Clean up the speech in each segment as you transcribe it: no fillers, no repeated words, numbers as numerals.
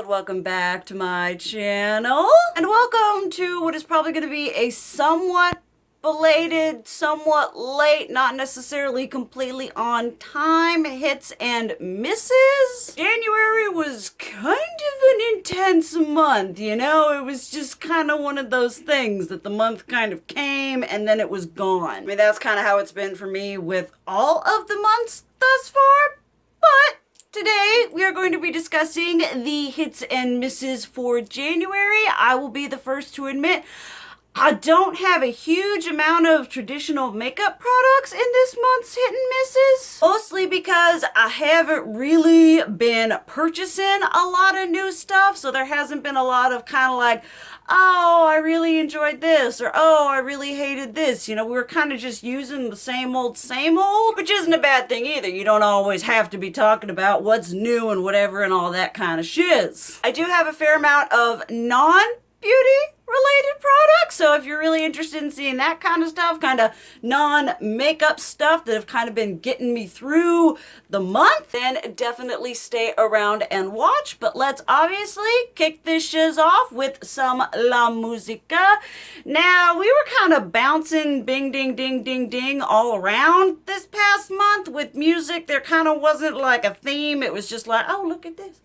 and welcome back to my channel. And welcome to what is probably going to be a somewhat belated, somewhat late, not necessarily completely on time hits and misses. January was kind of an intense month, you know? It was just kind of one of those things that the month kind of came and then it was gone. I mean, that's kind of how it's been for me with all of the months thus far, but today, we are going to be discussing the hits and misses for January. I will be the first to admit I don't have a huge amount of traditional makeup products in this month's hit and misses. Mostly because I haven't really been purchasing a lot of new stuff, so there hasn't been a lot of kind of like, oh, I really enjoyed this, or oh, I really hated this. You know, we were kind of just using the same old, which isn't a bad thing either. You don't always have to be talking about what's new and whatever and all that kind of shiz. I do have a fair amount of non-beauty related products, so if you're really interested in seeing that kind of stuff, kind of non-makeup stuff that have kind of been getting me through the month, then definitely stay around and watch. But let's obviously kick this shiz off with some La Musica. Now, we were kind of bouncing bing ding ding ding ding all around this past month with music. There kind of wasn't like a theme. It was just like, oh, look at this.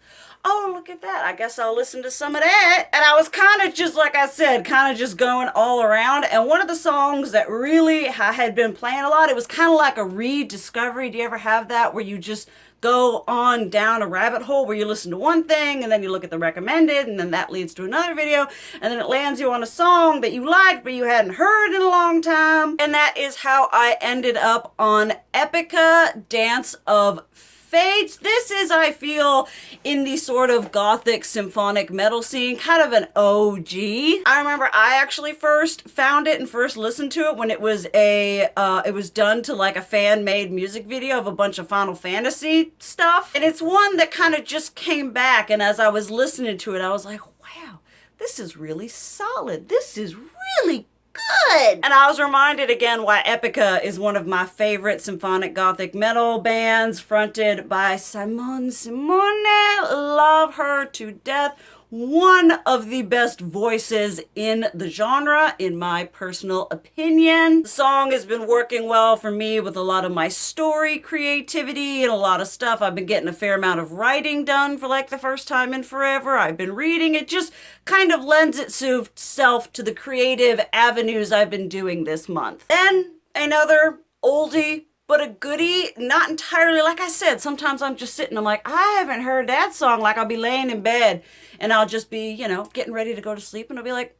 Oh, look at that. I guess I'll listen to some of that. And I was kind of just, like I said, kind of just going all around. And one of the songs that really I had been playing a lot, it was kind of like a rediscovery. Do you ever have that where you just go on down a rabbit hole where you listen to one thing and then you look at the recommended and then that leads to another video and then it lands you on a song that you liked but you hadn't heard in a long time? And that is how I ended up on Epica, Dance of Fades. This is, I feel, in the sort of gothic symphonic metal scene, kind of an OG. I remember I actually first found it and first listened to it when it was it was done to like a fan-made music video of a bunch of Final Fantasy stuff. And it's one that kind of just came back, and as I was listening to it, I was like, wow, this is really solid. This is really good. And I was reminded again why Epica is one of my favorite symphonic gothic metal bands, fronted by Simone. Love her to death. One of the best voices in the genre, in my personal opinion. The song has been working well for me with a lot of my story creativity and a lot of stuff. I've been getting a fair amount of writing done for like the first time in forever. I've been reading. It just kind of lends itself to the creative avenues I've been doing this month. Then another oldie but a goodie, not entirely, like I said, sometimes I'm just sitting, I'm like, I haven't heard that song. Like I'll be laying in bed and I'll just be, you know, getting ready to go to sleep and I'll be like,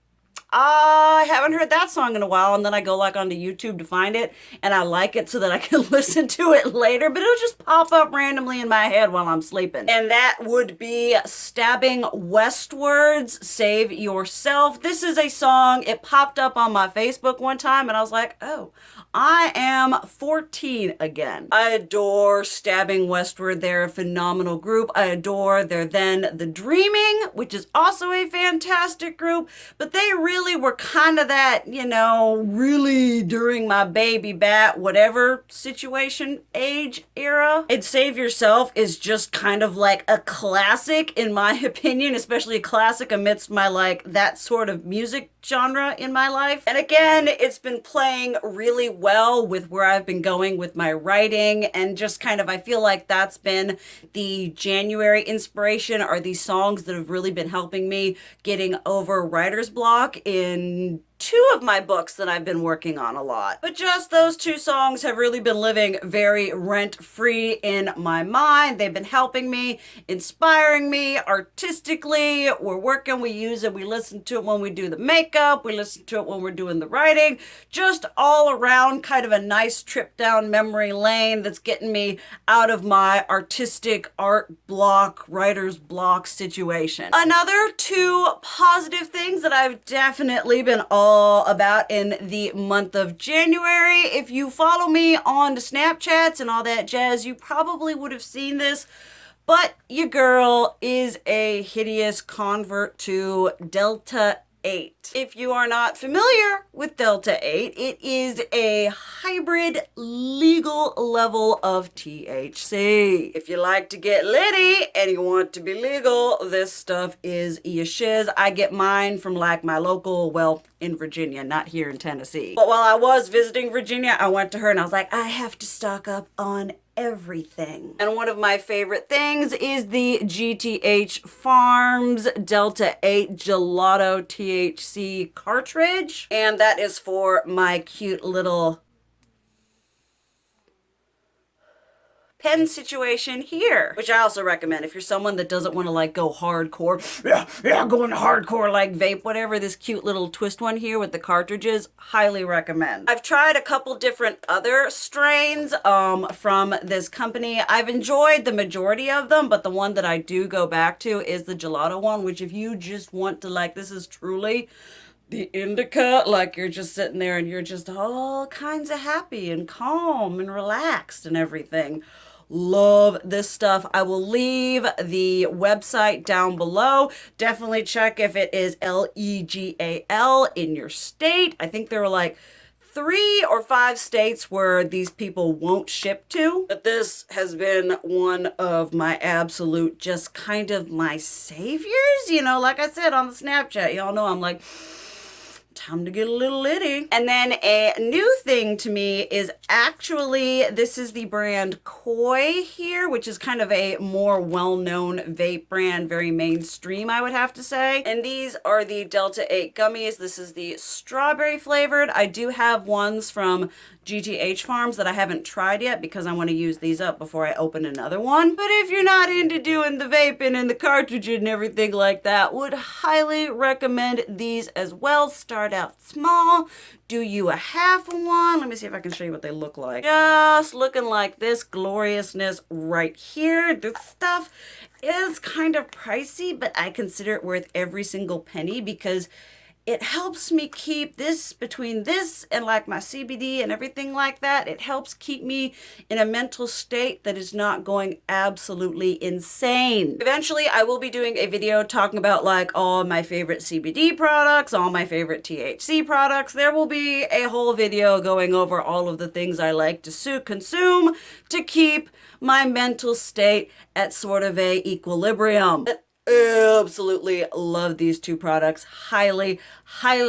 I haven't heard that song in a while. And then I go like onto YouTube to find it and I like it so that I can listen to it later, but it'll just pop up randomly in my head while I'm sleeping. And that would be Stabbing Westward's Save Yourself. This is a song, it popped up on my Facebook one time and I was like, oh, I am 14 again. I adore Stabbing Westward. They're a phenomenal group. I adore their Then The Dreaming, which is also a fantastic group, but they really were kind of that, you know, really during my baby bat, whatever situation, age, era. And Save Yourself is just kind of like a classic in my opinion, especially a classic amidst my like that sort of music genre in my life. And again, it's been playing really well with where I've been going with my writing and just kind of, I feel like that's been the January inspiration, are these songs that have really been helping me getting over writer's block in two of my books that I've been working on a lot. But just those two songs have really been living very rent-free in my mind. They've been helping me, inspiring me artistically. We're working, we use it, we listen to it when we do the makeup, we listen to it when we're doing the writing. Just all around kind of a nice trip down memory lane that's getting me out of my artistic art block, writer's block situation. Another two positive things that I've definitely been all about in the month of January. If you follow me on the Snapchats and all that jazz, you probably would have seen this, but your girl is a hideous convert to Delta 8. If you are not familiar with Delta 8, it is a hybrid legal level of THC. If you like to get litty and you want to be legal, this stuff is your shiz. I get mine from like my local, well, in Virginia, not here in Tennessee. But while I was visiting Virginia, I went to her and I was like, I have to stock up on everything. And one of my favorite things is the GTH Farms Delta 8 Gelato THC cartridge. And that is for my cute little pen situation here, which I also recommend if you're someone that doesn't want to like go hardcore, going hardcore like vape, whatever. This cute little twist one here with the cartridges, highly recommend. I've tried a couple different other strains from this company. I've enjoyed the majority of them, but the one that I do go back to is the Gelato one, which if you just want to like, this is truly the indica, like you're just sitting there and you're just all kinds of happy and calm and relaxed and everything. Love this stuff. I will leave the website down below. Definitely check if it is legal in your state. I think there were like 3 or 5 states where these people won't ship to. But this has been one of my absolute, just kind of my saviors. You know, like I said on the Snapchat, y'all know I'm like, time to get a little litty. And then a new thing to me is actually, this is the brand Koi here, which is kind of a more well-known vape brand, very mainstream, I would have to say. And these are the Delta 8 gummies. This is the strawberry flavored. I do have ones from GTH Farms that I haven't tried yet because I want to use these up before I open another one. But if you're not into doing the vaping and the cartridge and everything like that, would highly recommend these as well. Start out small, do you a half one. Let me see if I can show you what they look like. Just looking like this gloriousness right here. This stuff is kind of pricey, but I consider it worth every single penny because it helps me keep this between this and like my CBD and everything like that. It helps keep me in a mental state that is not going absolutely insane. Eventually, I will be doing a video talking about like all my favorite CBD products, all my favorite THC products. There will be a whole video going over all of the things I like to consume to keep my mental state at sort of a equilibrium. Absolutely love these 2 products. Highly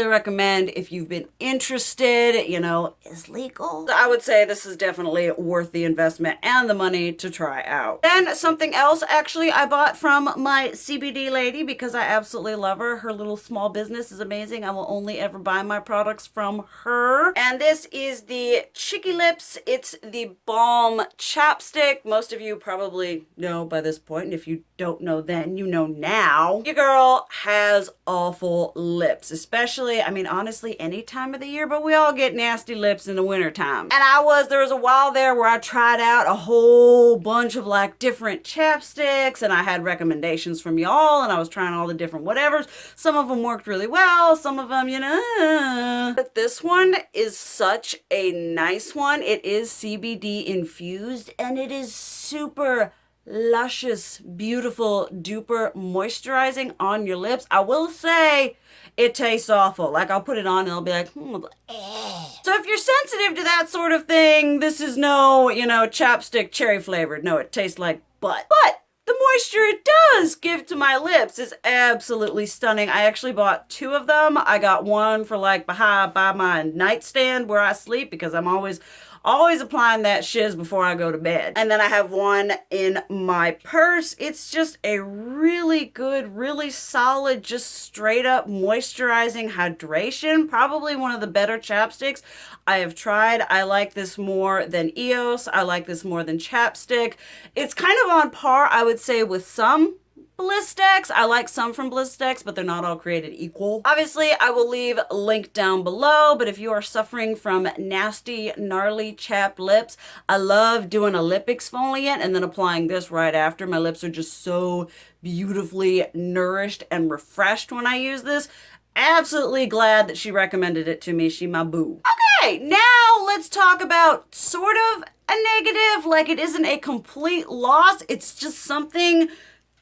recommend if you've been interested, you know, is legal. I would say this is definitely worth the investment and the money to try out. Then something else actually I bought from my CBD lady because I absolutely love her. Her little small business is amazing. I will only ever buy my products from her. And this is the Chicky Lips. It's the balm chapstick. Most of you probably know by this point, and if you don't know then, you know now. Your girl has awful lips, especially, I mean, honestly, any time of the year, but we all get nasty lips in the wintertime. And there was a while there where I tried out a whole bunch of like different chapsticks and I had recommendations from y'all and I was trying all the different whatevers. Some of them worked really well, some of them, you know. But this one is such a nice one. It is CBD infused and it is super luscious, beautiful, duper moisturizing on your lips. I will say it tastes awful. Like I'll put it on and I'll be like, So if you're sensitive to that sort of thing, this is no, you know, chapstick cherry flavored. No, it tastes like butt. But the moisture it does give to my lips is absolutely stunning. I actually bought 2 of them. I got one for like by my nightstand where I sleep because I'm always applying that shiz before I go to bed. And then I have one in my purse. It's just a really good, really solid, just straight up moisturizing hydration. Probably one of the better chapsticks I have tried. I like this more than EOS. I like this more than chapstick. It's kind of on par, I would say, with some Bliss decks. I like some from Bliss decks, but they're not all created equal. Obviously, I will leave a link down below, but if you are suffering from nasty, gnarly, chapped lips, I love doing a lip exfoliant and then applying this right after. My lips are just so beautifully nourished and refreshed when I use this. Absolutely glad that she recommended it to me. She my boo. Okay, now let's talk about sort of a negative, like it isn't a complete loss. It's just something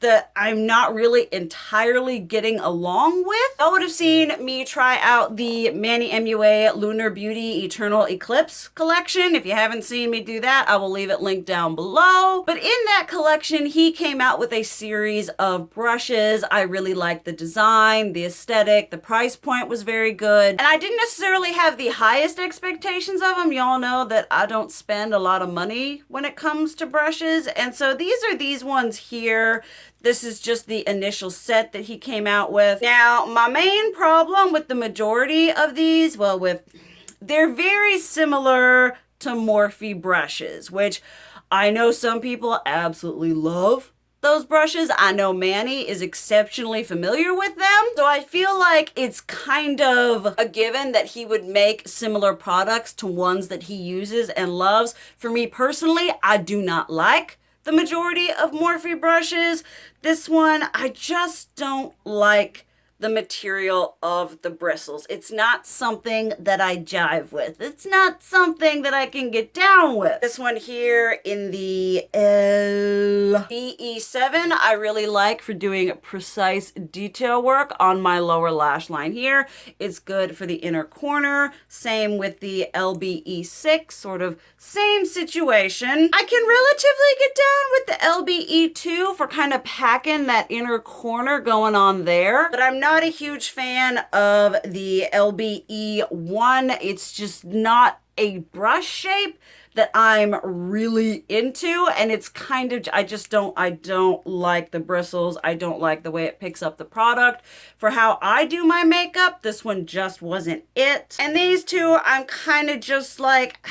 that I'm not really entirely getting along with. Y'all would have seen me try out the Manny MUA Lunar Beauty Eternal Eclipse collection. If you haven't seen me do that, I will leave it linked down below. But in that collection, he came out with a series of brushes. I really liked the design, the aesthetic, the price point was very good. And I didn't necessarily have the highest expectations of them. Y'all know that I don't spend a lot of money when it comes to brushes. And so these are these ones here. This is just the initial set that he came out with. Now, my main problem with the majority of these, well, they're very similar to Morphe brushes, which I know some people absolutely love those brushes. I know Manny is exceptionally familiar with them. So I feel like it's kind of a given that he would make similar products to ones that he uses and loves. For me personally, I do not like the majority of Morphe brushes. This one, I just don't like the material of the bristles. It's not something that I jive with. It's not something that I can get down with. This one here in the LBE7, I really like for doing precise detail work on my lower lash line here. It's good for the inner corner. Same with the LBE6, sort of same situation. I can relatively get down with the LBE2 for kind of packing that inner corner going on there, but I'm not a huge fan of the LBE1. It's just not a brush shape that I'm really into, and it's kind of, I don't like the bristles. I don't like the way it picks up the product. For how I do my makeup, this one just wasn't it. And these two, I'm kind of just like,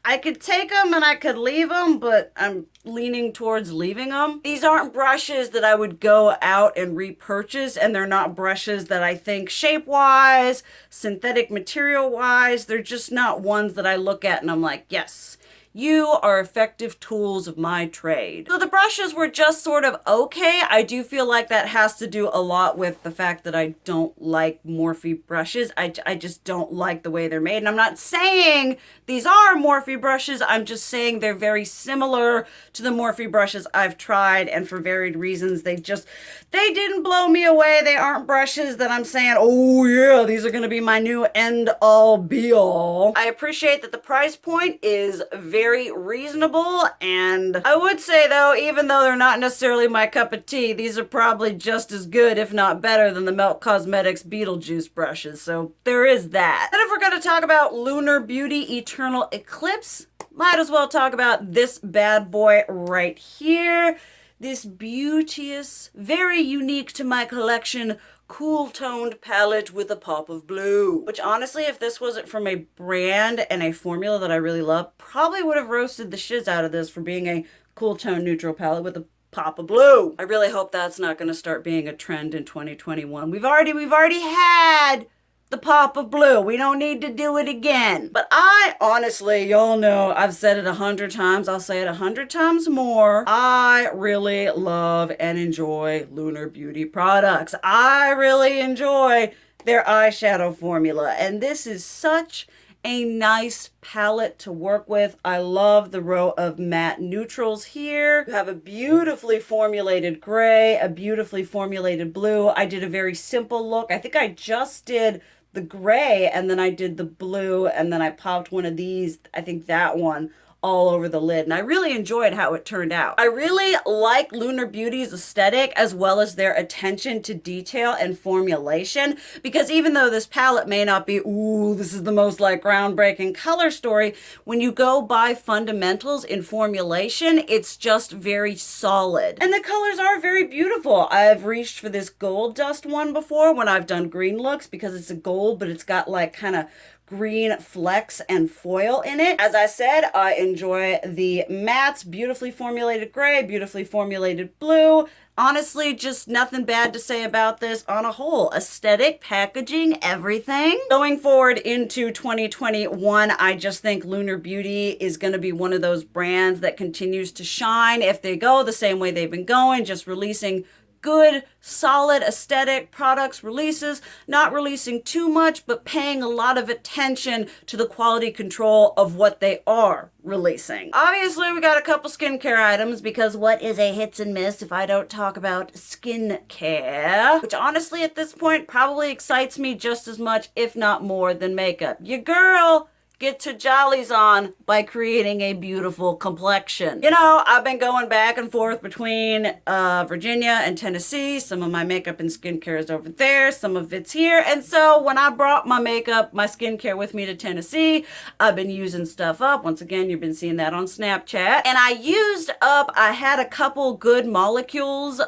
I could take them and I could leave them, but I'm leaning towards leaving them. These aren't brushes that I would go out and repurchase, and they're not brushes that I think shape-wise, synthetic material-wise, they're just not ones that I look at and I'm like, yes, you are effective tools of my trade. So the brushes were just sort of okay. I do feel like that has to do a lot with the fact that I don't like Morphe brushes. I just don't like the way they're made. And I'm not saying these are Morphe brushes. I'm just saying they're very similar to the Morphe brushes I've tried, and for varied reasons, they didn't blow me away. They aren't brushes that I'm saying, oh yeah, these are gonna be my new end all be all. I appreciate that the price point is very reasonable, and I would say though, even though they're not necessarily my cup of tea, these are probably just as good, if not better, than the Melt Cosmetics Beetlejuice brushes, so there is that. And if we're gonna talk about Lunar Beauty Eternal Eclipse, might as well talk about this bad boy right here. This beauteous, very unique to my collection, cool-toned palette with a pop of blue. Which honestly, if this wasn't from a brand and a formula that I really love, probably would have roasted the shiz out of this for being a cool-tone neutral palette with a pop of blue. I really hope that's not going to start being a trend in 2021. We've already had the pop of blue. We don't need to do it again. But I honestly, y'all know, I've said it 100 times. I'll say it 100 times more. I really love and enjoy Lunar Beauty products. I really enjoy their eyeshadow formula. And this is such a nice palette to work with. I love the row of matte neutrals here. You have a beautifully formulated gray, a beautifully formulated blue. I did a very simple look. I think I just did the gray and then I did the blue and then I popped one of these, I think that one, all over the lid, and I really enjoyed how it turned out. I really like Lunar Beauty's aesthetic as well as their attention to detail and formulation, because even though this palette may not be, ooh, this is the most like groundbreaking color story, when you go by fundamentals in formulation, it's just very solid. And the colors are very beautiful. I've reached for this gold dust one before when I've done green looks because it's a gold, but it's got like kind of green flecks and foil in it. As I said, I enjoy the mattes, beautifully formulated gray, beautifully formulated blue. Honestly, just nothing bad to say about this on a whole. Aesthetic, packaging, everything. Going forward into 2021, I just think Lunar Beauty is going to be one of those brands that continues to shine if they go the same way they've been going, just releasing good, solid aesthetic products releases, not releasing too much, but paying a lot of attention to the quality control of what they are releasing. Obviously, we got a couple skincare items because what is a hits and miss if I don't talk about skincare? Which honestly at this point probably excites me just as much, if not more, than makeup. Your girl get to jollies on by creating a beautiful complexion. You know, I've been going back and forth between Virginia and Tennessee. Some of my makeup and skincare is over there, some of it's here. And so when I brought my makeup, my skincare with me to Tennessee, I've been using stuff up. Once again, you've been seeing that on Snapchat. And I used up, I had a couple good molecules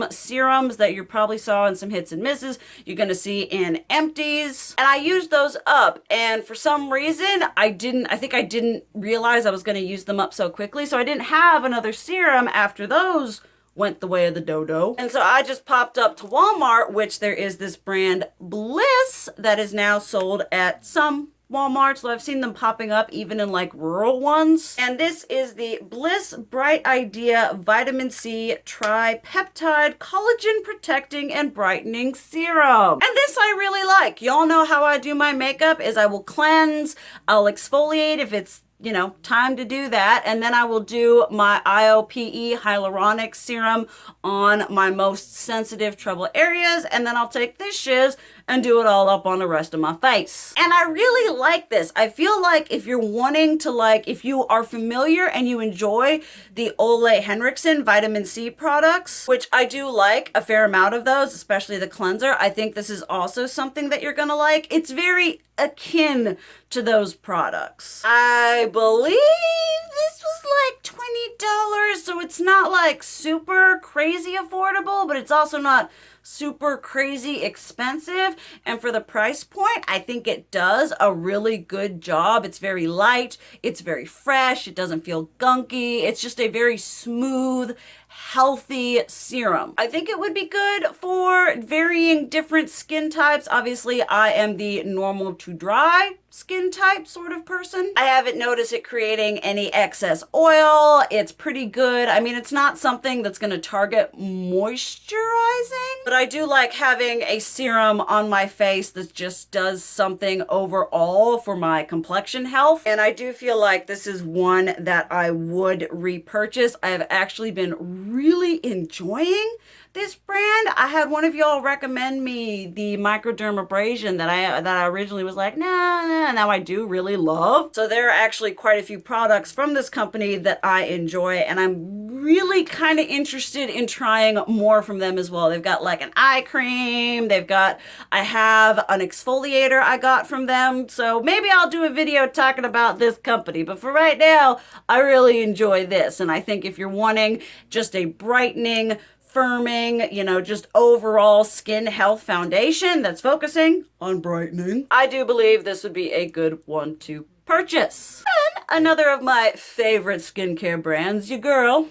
serums that you probably saw in some hits and misses. You're gonna see in empties. And I used those up. And for some reason, I think I didn't realize I was going to use them up so quickly, so I didn't have another serum after those went the way of the dodo. And so I just popped up to Walmart, which there is this brand Bliss that is now sold at some Walmart, so I've seen them popping up even in like rural ones. And this is the Bliss Bright Idea Vitamin C Tripeptide Collagen Protecting and Brightening Serum. And this I really like. Y'all know how I do my makeup is I will cleanse, I'll exfoliate if it's, you know, time to do that. And then I will do my IOPE hyaluronic serum on my most sensitive trouble areas. And then I'll take this shiz and do it all up on the rest of my face. And I really like this. I feel like if you're wanting to if you are familiar and you enjoy the Ole Henriksen vitamin C products, which I do like a fair amount of those, especially the cleanser, I think this is also something that you're gonna like. It's very akin to those products. I believe this was like $20, so it's not like super crazy affordable, but it's also not super crazy expensive. And for the price point, I think it does a really good job. It's very light, it's very fresh, it doesn't feel gunky, it's just a very smooth, healthy serum. I think it would be good for varying different skin types. Obviously, I am the normal to dry skin type sort of person. I haven't noticed it creating any excess oil. It's pretty good. I mean, it's not something that's going to target moisturizing, but I do like having a serum on my face that just does something overall for my complexion health. And I do feel like this is one that I would repurchase. I have actually been really enjoying this brand. I had one of y'all recommend me the microdermabrasion that I originally was like, nah, now I do really love. So there are actually quite a few products from this company that I enjoy, and I'm really kind of interested in trying more from them as well. They've got like an eye cream, I have an exfoliator I got from them, so maybe I'll do a video talking about this company, but for right now, I really enjoy this. And I think if you're wanting just a brightening, firming, you know, just overall skin health foundation that's focusing on brightening, I do believe this would be a good one to purchase. And another of my favorite skincare brands, your girl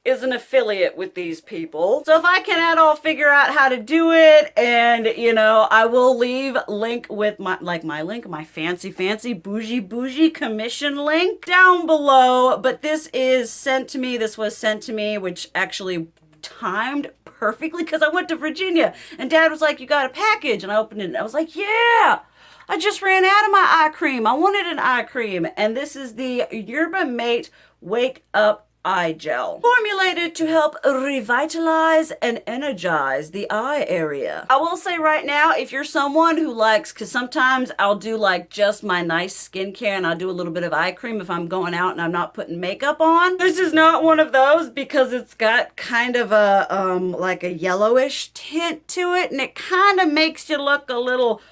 is an affiliate with these people. So if I can at all figure out how to do it, and you know, I will leave link with my fancy bougie commission link down below. But this was sent to me, which actually timed perfectly because I went to Virginia and Dad was like, you got a package, and I opened it and I was like, yeah, I just ran out of my eye cream. I wanted an eye cream, and this is the Yerba Mate Wake Up Eye Gel, formulated to help revitalize and energize the eye area. I will say right now, if you're someone who likes, because sometimes I'll do like just my nice skincare and I'll do a little bit of eye cream if I'm going out and I'm not putting makeup on. This is not one of those because it's got kind of a like a yellowish tint to it, and it kind of makes you look a little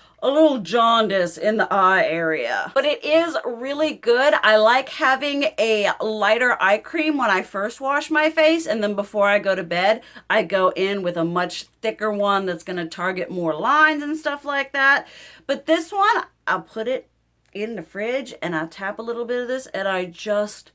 jaundice in the eye area. But it is really good. I like having a lighter eye cream when I first wash my face, and then before I go to bed, I go in with a much thicker one that's gonna target more lines and stuff like that. But this one, I'll put it in the fridge and I'll tap a little bit of this, and I just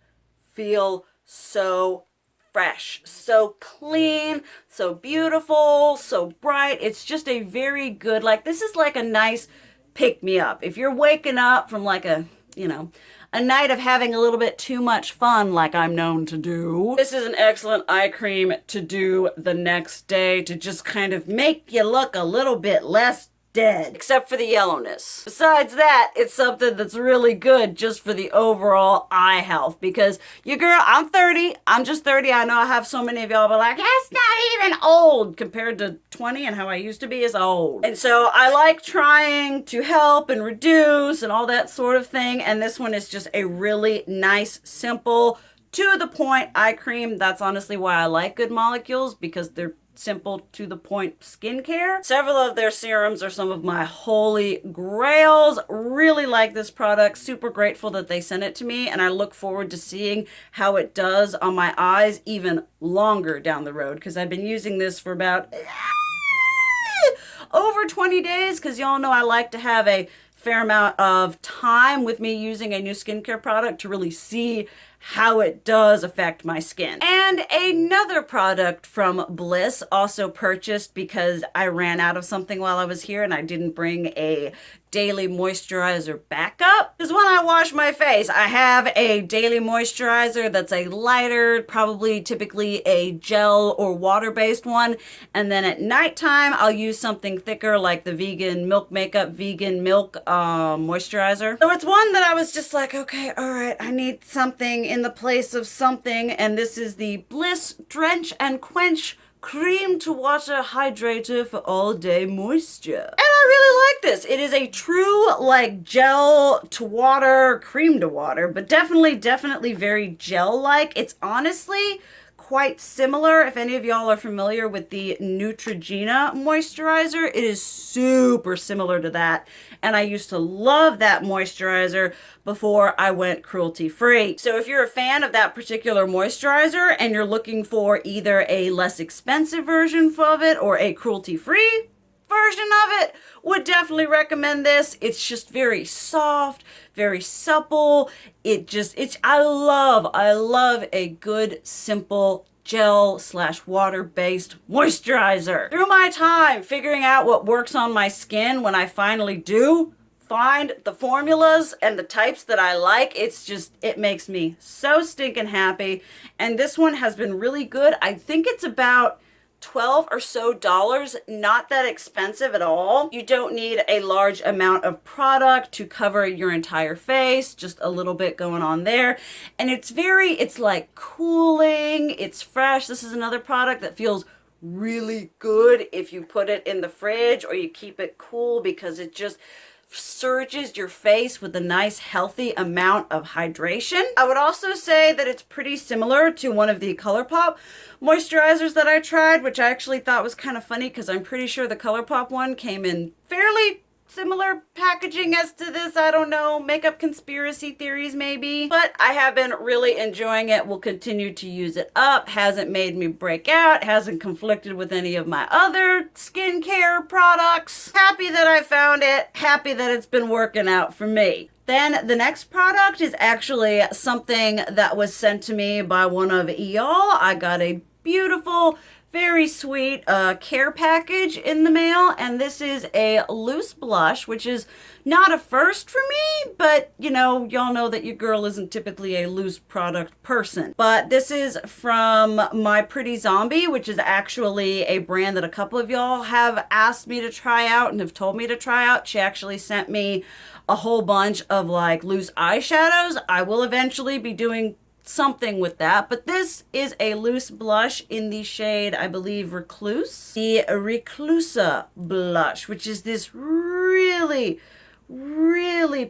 feel so fresh, so clean, so beautiful, so bright. It's just a very good, like, this is like a nice pick-me-up. If you're waking up from like a, you know, a night of having a little bit too much fun like I'm known to do, this is an excellent eye cream to do the next day to just kind of make you look a little bit less dead, except for the yellowness. Besides that, it's something that's really good just for the overall eye health, because your girl, I'm 30, I'm just 30. I know I have so many of y'all be like, that's not even old compared to 20, and how I used to be is old. And so I like trying to help and reduce and all that sort of thing, and this one is just a really nice, simple, to the point eye cream. That's honestly why I like Good Molecules, because they're simple to the point skincare. Several of their serums are some of my holy grails. Really like this product. Super grateful that they sent it to me, and I look forward to seeing how it does on my eyes even longer down the road, because I've been using this for about over 20 days, because y'all know I like to have a fair amount of time with me using a new skincare product to really see how it does affect my skin. And another product from Bliss, also purchased because I ran out of something while I was here and I didn't bring a daily moisturizer backup, is when I wash my face. I have a daily moisturizer that's a lighter, probably typically a gel or water-based one, and then at nighttime I'll use something thicker like the vegan milk makeup, vegan milk moisturizer. So it's one that I was just like, okay, all right, I need something in the place of something, and this is the Bliss Drench and Quench Cream to Water Hydrator for All Day Moisture. And I really like this. It is a true like gel to water, cream to water, but definitely very gel-like. It's honestly quite similar. If any of y'all are familiar with the Neutrogena moisturizer, it is super similar to that. And I used to love that moisturizer before I went cruelty-free. So if you're a fan of that particular moisturizer and you're looking for either a less expensive version of it or a cruelty-free version of it, would definitely recommend this. It's just very soft, very supple. I love a good, simple gel / water-based moisturizer. Through my time figuring out what works on my skin, when I finally do find the formulas and the types that I like, it makes me so stinking happy. And this one has been really good. I think it's about $12 or so, not that expensive at all. You don't need a large amount of product to cover your entire face, just a little bit going on there. And it's like cooling, it's fresh. This is another product that feels really good if you put it in the fridge or you keep it cool, because it just surges your face with a nice healthy amount of hydration. I would also say that it's pretty similar to one of the ColourPop moisturizers that I tried, which I actually thought was kind of funny because I'm pretty sure the ColourPop one came in fairly similar packaging as to this. I don't know, makeup conspiracy theories maybe, but I have been really enjoying it. Will continue to use it up. Hasn't made me break out, hasn't conflicted with any of my other skincare products. Happy that I found it, happy that it's been working out for me. Then the next product is actually something that was sent to me by one of y'all. I got a beautiful, very sweet care package in the mail, and this is a loose blush, which is not a first for me, but you know, y'all know that your girl isn't typically a loose product person. But this is from My Pretty Zombie, which is actually a brand that a couple of y'all have asked me to try out and have told me to try out. She actually sent me a whole bunch of like loose eyeshadows. I will eventually be doing something with that, but this is a loose blush in the shade, I believe, Recluse. The Reclusa blush, which is this really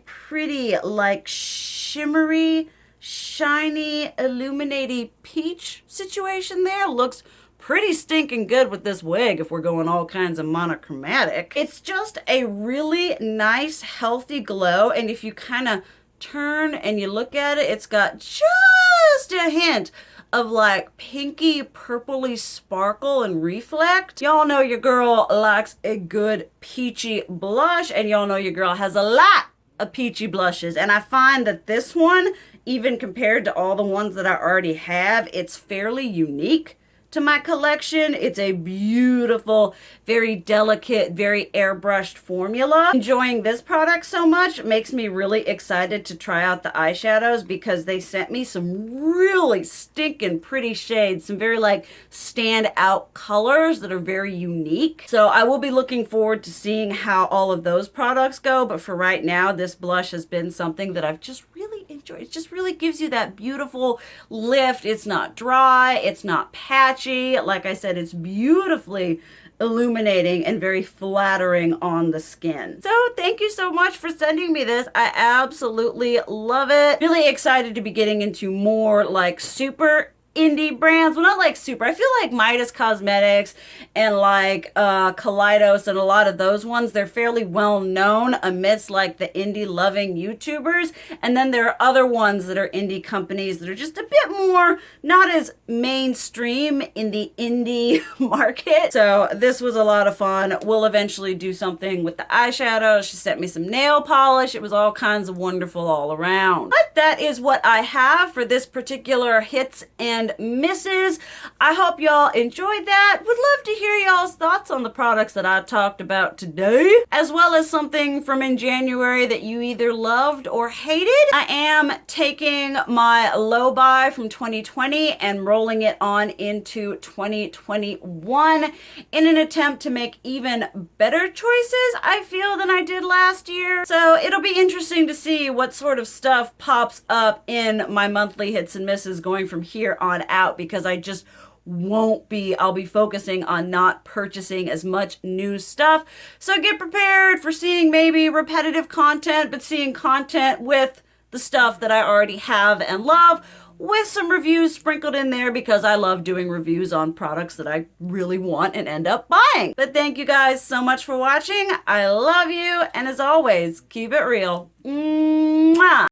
pretty, like shimmery, shiny, illuminating peach situation there. Looks pretty stinking good with this wig if we're going all kinds of monochromatic. It's just a really nice, healthy glow, and if you kind of turn and you look at it, it's got just a hint of like pinky purpley sparkle and reflect. Y'all know your girl likes a good peachy blush, and y'all know your girl has a lot of peachy blushes, and I find that this one, even compared to all the ones that I already have, it's fairly unique to my collection. It's a beautiful, very delicate, very airbrushed formula. Enjoying this product so much makes me really excited to try out the eyeshadows because they sent me some really stinking pretty shades, some very like stand out colors that are very unique. So I will be looking forward to seeing how all of those products go, but for right now, this blush has been something that I've just really enjoyed. It just really gives you that beautiful lift. It's not dry, it's not patchy. Like I said, it's beautifully illuminating and very flattering on the skin. So thank you so much for sending me this. I absolutely love it. Really excited to be getting into more like super indie brands. Well, not like super. I feel like Midas Cosmetics and like Kaleidos and a lot of those ones, they're fairly well known amidst like the indie loving YouTubers. And then there are other ones that are indie companies that are just a bit more not as mainstream in the indie market. So this was a lot of fun. We'll eventually do something with the eyeshadow. She sent me some nail polish. It was all kinds of wonderful all around. But that is what I have for this particular hits and misses. I hope y'all enjoyed that. Would love to hear y'all's thoughts on the products that I talked about today, as well as something from in January that you either loved or hated. I am taking my low buy from 2020 and rolling it on into 2021 in an attempt to make even better choices, I feel, than I did last year. So it'll be interesting to see what sort of stuff pops up in my monthly hits and misses going from here on out, because I just won't be, I'll be focusing on not purchasing as much new stuff. So get prepared for seeing maybe repetitive content, but seeing content with the stuff that I already have and love, with some reviews sprinkled in there because I love doing reviews on products that I really want and end up buying. But thank you guys so much for watching. I love you, and as always, keep it real. Mwah!